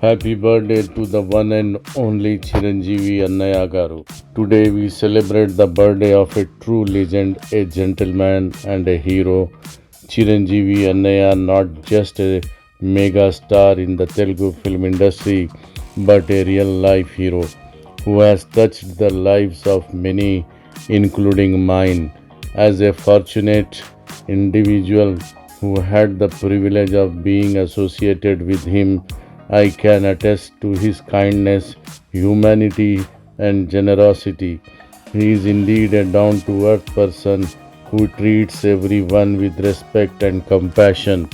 Happy birthday to the one and only Chiranjeevi Annaya Garu. Today we celebrate the birthday of a true legend, a gentleman and a hero. Chiranjeevi Annaya, not just a mega star in the Telugu film industry, but a real life hero who has touched the lives of many, including mine. As a fortunate individual who had the privilege of being associated with him, I can attest to his kindness, humanity, and generosity. He is indeed a down to earth person who treats everyone with respect and compassion.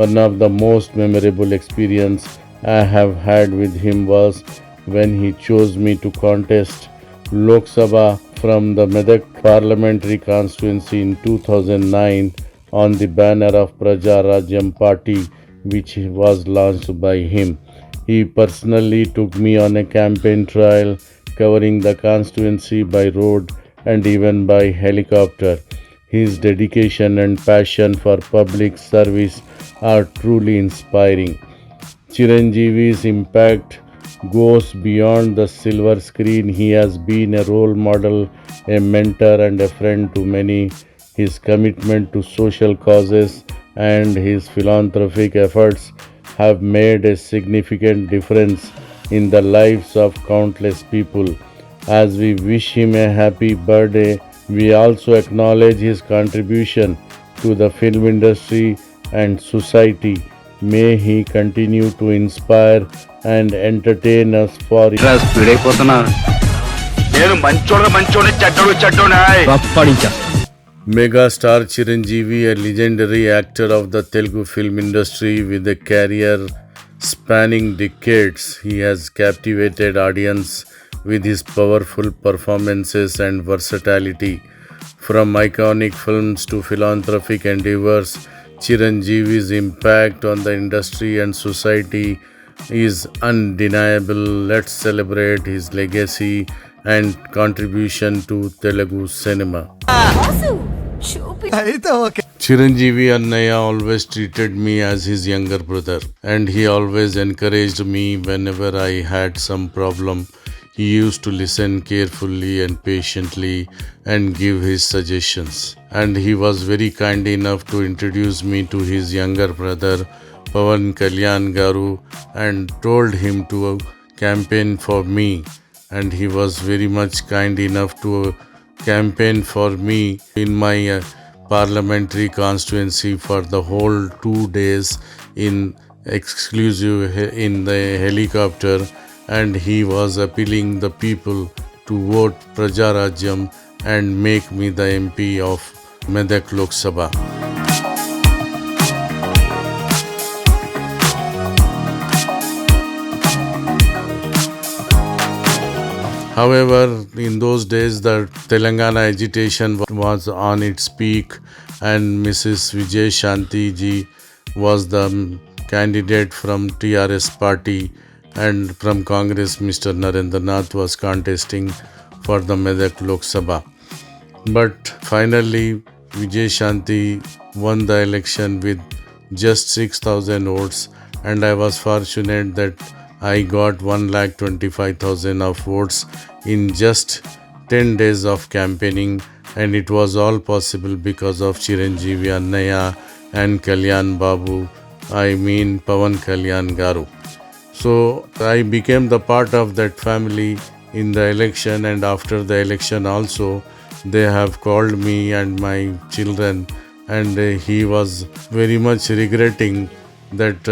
One of the most memorable experiences I have had with him was when he chose me to contest Lok Sabha from the Medak parliamentary constituency in 2009 on the banner of Praja Rajyam Party, which was launched by him. He personally took me on a campaign trail covering the constituency by road and even by helicopter. His dedication and passion for public service are truly inspiring. Chiranjeevi's impact goes beyond the silver screen. He has been a role model, a mentor, and a friend to many. His commitment to social causes and his philanthropic efforts have made a significant difference in the lives of countless people. As we wish him a happy birthday, we also acknowledge his contribution to the film industry and society. May he continue to inspire and entertain us for speed అయిపోతున్నా నేను చెడ్డోడు Megastar Chiranjeevi, a legendary actor of the Telugu film industry with a career spanning decades. He has captivated audience with his powerful performances and versatility. From iconic films to philanthropic endeavors, Chiranjeevi's impact on the industry and society is undeniable. Let's celebrate his legacy and contribution to Telugu cinema. Chiranjeevi Annaya always treated me as his younger brother, and he always encouraged me whenever I had some problem. He used to listen carefully and patiently and give his suggestions. And he was very kind enough to introduce me to his younger brother, Pawan Kalyan Garu, and told him to campaign for me. And he was very much kind enough to campaign for me in my parliamentary constituency for the whole 2 days in exclusive in the helicopter, and he was appealing the people to vote Praja Rajyam and make me the MP of Medak Lok Sabha. However, in those days, the Telangana agitation was on its peak, and Mrs. Vijay Shanti ji was the candidate from TRS party, and from Congress, Mr. Narendra Nath was contesting for the Medak Lok Sabha. But finally, Vijay Shanti won the election with just 6,000 votes, and I was fortunate that I got 1,25,000 of votes in just 10 days of campaigning, and it was all possible because of Chiranjeevi Annaya and Kalyan Babu, I mean Pawan Kalyan Garu. So I became the part of that family in the election, and after the election also they have called me and my children, and he was very much regretting that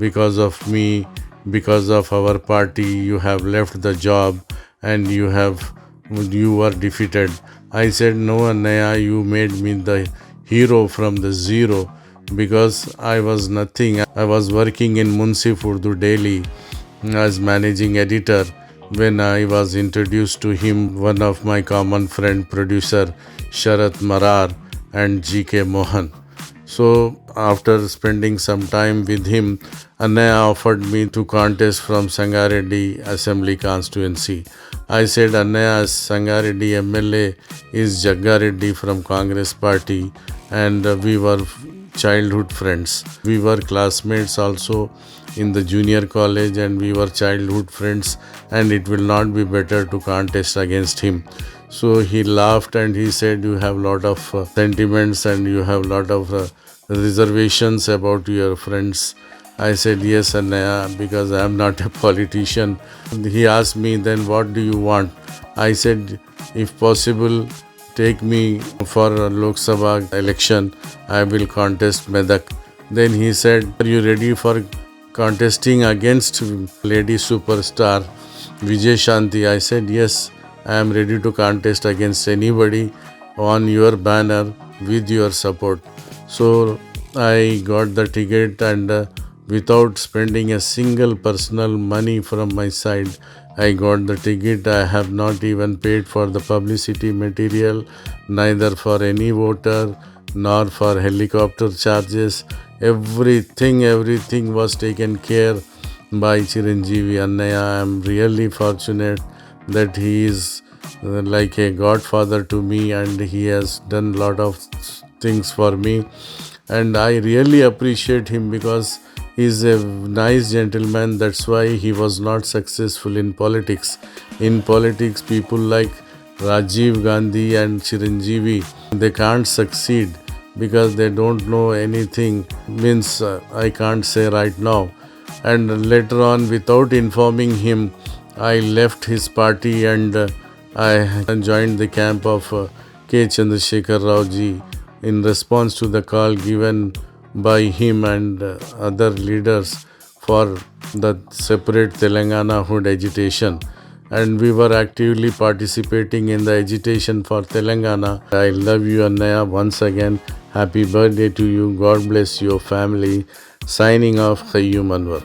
because of me, because of our party, you have left the job and you were defeated. I said, no Annaya, you made me the hero from the zero, because I was nothing. I was working in Munsif Urdu Daily as managing editor when I was introduced to him, one of my common friend producer Sharat Marar and GK Mohan. So after spending some time with him, Annaya offered me to contest from Sangareddy Assembly constituency. I said, Annaya, Sangareddy MLA is Jaggareddy from Congress party, and we were childhood friends. We were classmates also in the junior college, and we were childhood friends, and it will not be better to contest against him. So he laughed and he said, you have lot of sentiments and you have lot of reservations about your friends. I said, yes, Annaya, because I am not a politician. He asked me, then what do you want? I said, if possible, take me for a Lok Sabha election. I will contest Medak. Then he said, are you ready for contesting against lady superstar Vijay Shanti? I said, yes, I am ready to contest against anybody on your banner with your support. So I got the ticket, and without spending a single personal money from my side, I got the ticket. I have not even paid for the publicity material, neither for any voter nor for helicopter charges. Everything was taken care by Chiranjeevi Annaya. I am really fortunate that he is like a godfather to me, and he has done lot of things for me, and I really appreciate him because he is a nice gentleman. That's why he was not successful in politics. In politics, people like Rajiv Gandhi and Chiranjeevi, they can't succeed because they don't know anything. Means I can't say right now. And later on, without informing him, I left his party, and I joined the camp of K. Chandrasekhar Rao ji in response to the call given by him and other leaders for the separate Telangana hood agitation. And we were actively participating in the agitation for Telangana. I love you, Annaya, once again. Happy birthday to you. God bless your family. Signing off, Khayyum Anwar.